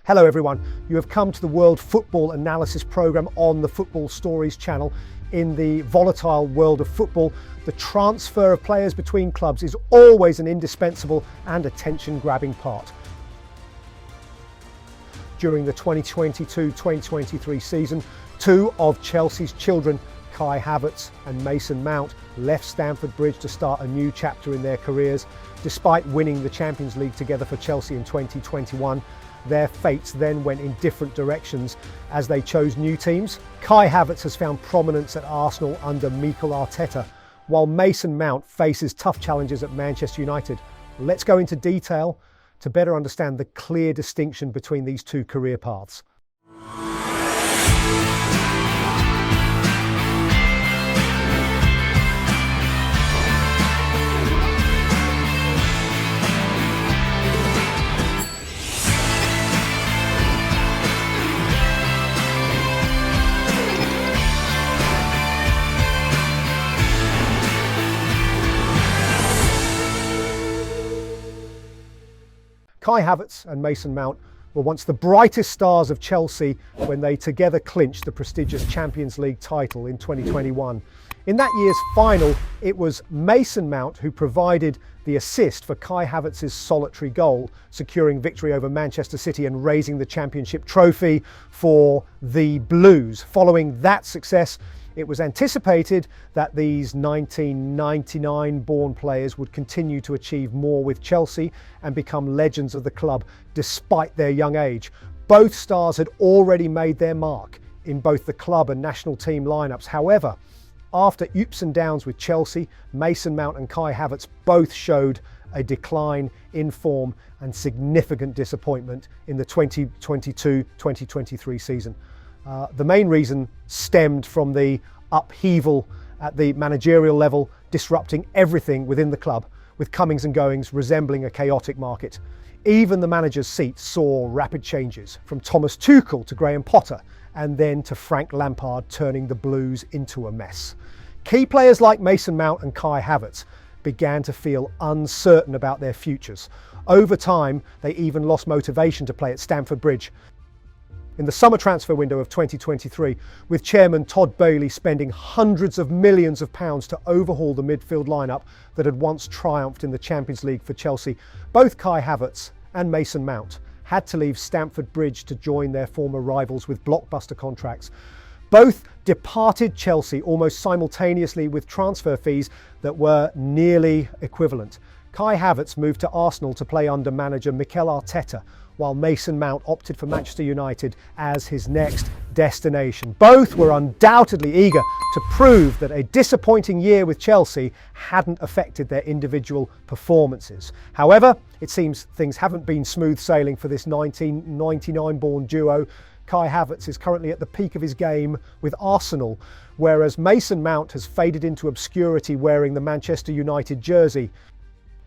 Hello everyone, you have come to the World Football Analysis programme on the Football Stories channel. In the volatile world of football, the transfer of players between clubs is always an indispensable and attention-grabbing part. During the 2022-2023 season, two of Chelsea's children, Kai Havertz and Mason Mount, left Stamford Bridge to start a new chapter in their careers. Despite winning the Champions League together for Chelsea in 2021, their fates then went in different directions as they chose new teams. Kai Havertz has found prominence at Arsenal under Mikel Arteta, while Mason Mount faces tough challenges at Manchester United. Let's go into detail to better understand the clear distinction between these two career paths. Kai Havertz and Mason Mount were once the brightest stars of Chelsea when they together clinched the prestigious Champions League title in 2021. In that year's final, it was Mason Mount who provided the assist for Kai Havertz's solitary goal, securing victory over Manchester City and raising the championship trophy for the Blues. Following that success, it was anticipated that these 1999-born players would continue to achieve more with Chelsea and become legends of the club despite their young age. Both stars had already made their mark in both the club and national team lineups. However, after ups and downs with Chelsea, Mason Mount and Kai Havertz both showed a decline in form and significant disappointment in the 2022-2023 season. The main reason stemmed from the upheaval at the managerial level, disrupting everything within the club, with comings and goings resembling a chaotic market. Even the manager's seat saw rapid changes, from Thomas Tuchel to Graham Potter, and then to Frank Lampard, turning the Blues into a mess. Key players like Mason Mount and Kai Havertz began to feel uncertain about their futures. Over time, they even lost motivation to play at Stamford Bridge. In the summer transfer window of 2023, with chairman Todd Boehly spending hundreds of millions of pounds to overhaul the midfield lineup that had once triumphed in the Champions League for Chelsea, both Kai Havertz and Mason Mount had to leave Stamford Bridge to join their former rivals with blockbuster contracts. Both departed Chelsea almost simultaneously with transfer fees that were nearly equivalent. Kai Havertz moved to Arsenal to play under manager Mikel Arteta, while Mason Mount opted for Manchester United as his next destination. Both were undoubtedly eager to prove that a disappointing year with Chelsea hadn't affected their individual performances. However, it seems things haven't been smooth sailing for this 1999-born duo. Kai Havertz is currently at the peak of his game with Arsenal, whereas Mason Mount has faded into obscurity wearing the Manchester United jersey.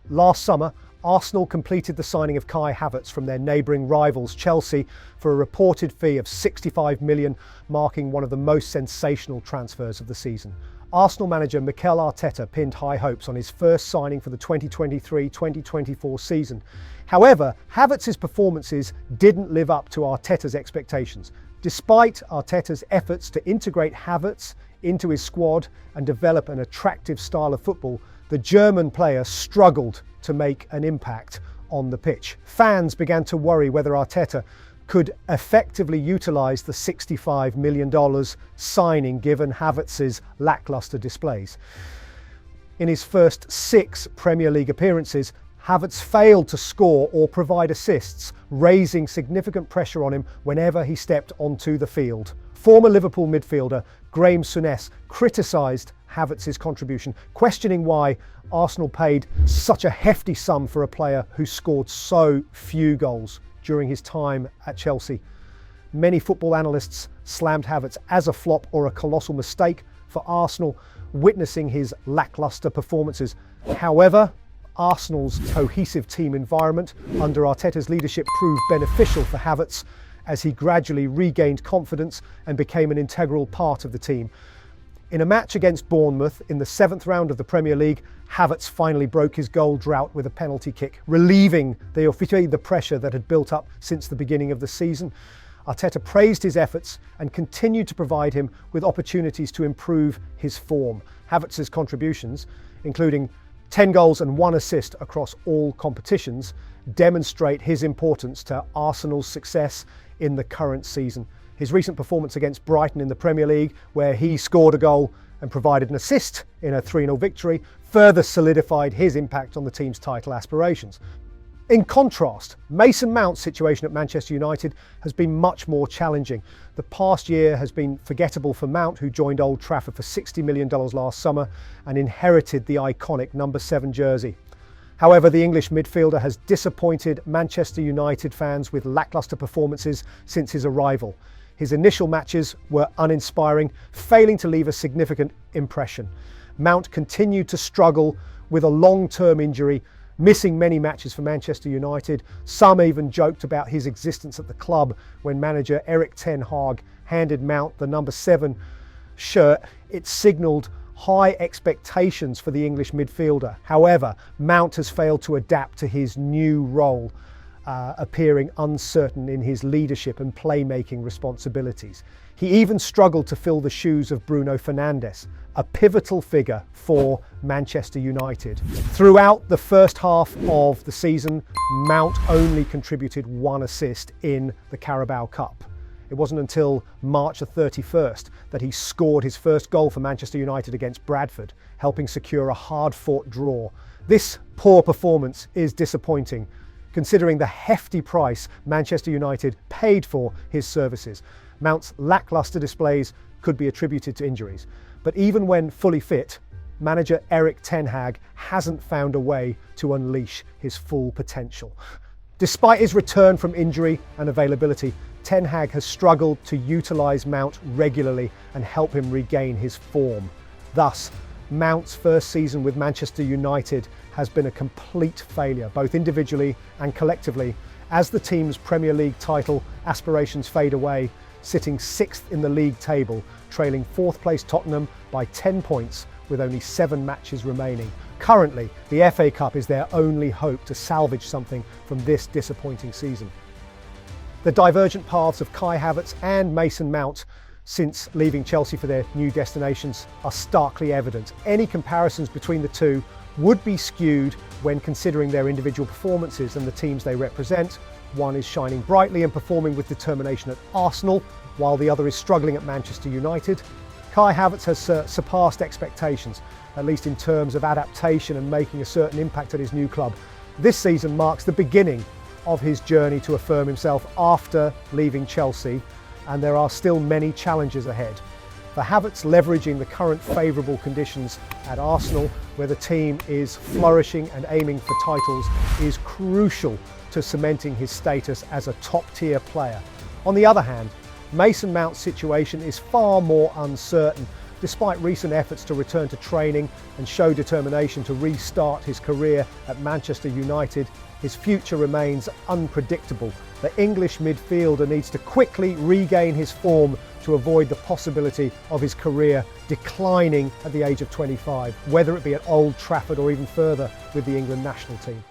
Last summer, Arsenal completed the signing of Kai Havertz from their neighbouring rivals Chelsea for a reported fee of 65 million, marking one of the most sensational transfers of the season. Arsenal manager Mikel Arteta pinned high hopes on his first signing for the 2023-2024 season. However, Havertz's performances didn't live up to Arteta's expectations. Despite Arteta's efforts to integrate Havertz into his squad and develop an attractive style of football, the German player struggled to make an impact on the pitch. Fans began to worry whether Arteta could effectively utilise the $65 million signing given Havertz's lacklustre displays. In his first 6 Premier League appearances, Havertz failed to score or provide assists, raising significant pressure on him whenever he stepped onto the field. Former Liverpool midfielder Graham Souness criticised Havertz's contribution, questioning why Arsenal paid such a hefty sum for a player who scored so few goals during his time at Chelsea. Many football analysts slammed Havertz as a flop or a colossal mistake for Arsenal, witnessing his lacklustre performances. However, Arsenal's cohesive team environment under Arteta's leadership proved beneficial for Havertz as he gradually regained confidence and became an integral part of the team. In a match against Bournemouth in the 7th round of the Premier League, Havertz finally broke his goal drought with a penalty kick, relieving the pressure that had built up since the beginning of the season. Arteta praised his efforts and continued to provide him with opportunities to improve his form. Havertz's contributions, including 10 goals and 1 assist across all competitions, demonstrate his importance to Arsenal's success in the current season. His recent performance against Brighton in the Premier League, where he scored a goal and provided an assist in a 3-0 victory, further solidified his impact on the team's title aspirations. In contrast, Mason Mount's situation at Manchester United has been much more challenging. The past year has been forgettable for Mount, who joined Old Trafford for $60 million last summer and inherited the iconic number 7 jersey. However, the English midfielder has disappointed Manchester United fans with lacklustre performances since his arrival. His initial matches were uninspiring, failing to leave a significant impression. Mount continued to struggle with a long-term injury, missing many matches for Manchester United. Some even joked about his existence at the club when manager Ten Hag handed Mount the number 7 shirt. It signalled high expectations for the English midfielder. However, Mount has failed to adapt to his new role, appearing uncertain in his leadership and playmaking responsibilities. He even struggled to fill the shoes of Bruno Fernandes, a pivotal figure for Manchester United. Throughout the first half of the season, Mount only contributed 1 assist in the Carabao Cup. It wasn't until March the 31st that he scored his first goal for Manchester United against Bradford, helping secure a hard-fought draw. This poor performance is disappointing, considering the hefty price Manchester United paid for his services. Mount's lacklustre displays could be attributed to injuries, but even when fully fit, manager Ten Hag hasn't found a way to unleash his full potential. Despite his return from injury and availability, Ten Hag has struggled to utilise Mount regularly and help him regain his form. Thus, Mount's first season with Manchester United has been a complete failure, both individually and collectively, as the team's Premier League title aspirations fade away, sitting 6th in the league table, trailing 4th place Tottenham by 10 points with only 7 matches remaining. Currently, the FA Cup is their only hope to salvage something from this disappointing season. The divergent paths of Kai Havertz and Mason Mount since leaving Chelsea for their new destinations are starkly evident. Any comparisons between the two would be skewed when considering their individual performances and the teams they represent. One is shining brightly and performing with determination at Arsenal, while the other is struggling at Manchester United. Kai Havertz has surpassed expectations, at least in terms of adaptation and making a certain impact at his new club. This season marks the beginning of his journey to affirm himself after leaving Chelsea, and there are still many challenges ahead. For Havertz, leveraging the current favourable conditions at Arsenal, where the team is flourishing and aiming for titles, is crucial to cementing his status as a top-tier player. On the other hand, Mason Mount's situation is far more uncertain. Despite recent efforts to return to training and show determination to restart his career at Manchester United, his future remains unpredictable. The English midfielder needs to quickly regain his form to avoid the possibility of his career declining at the age of 25, whether it be at Old Trafford or even further with the England national team.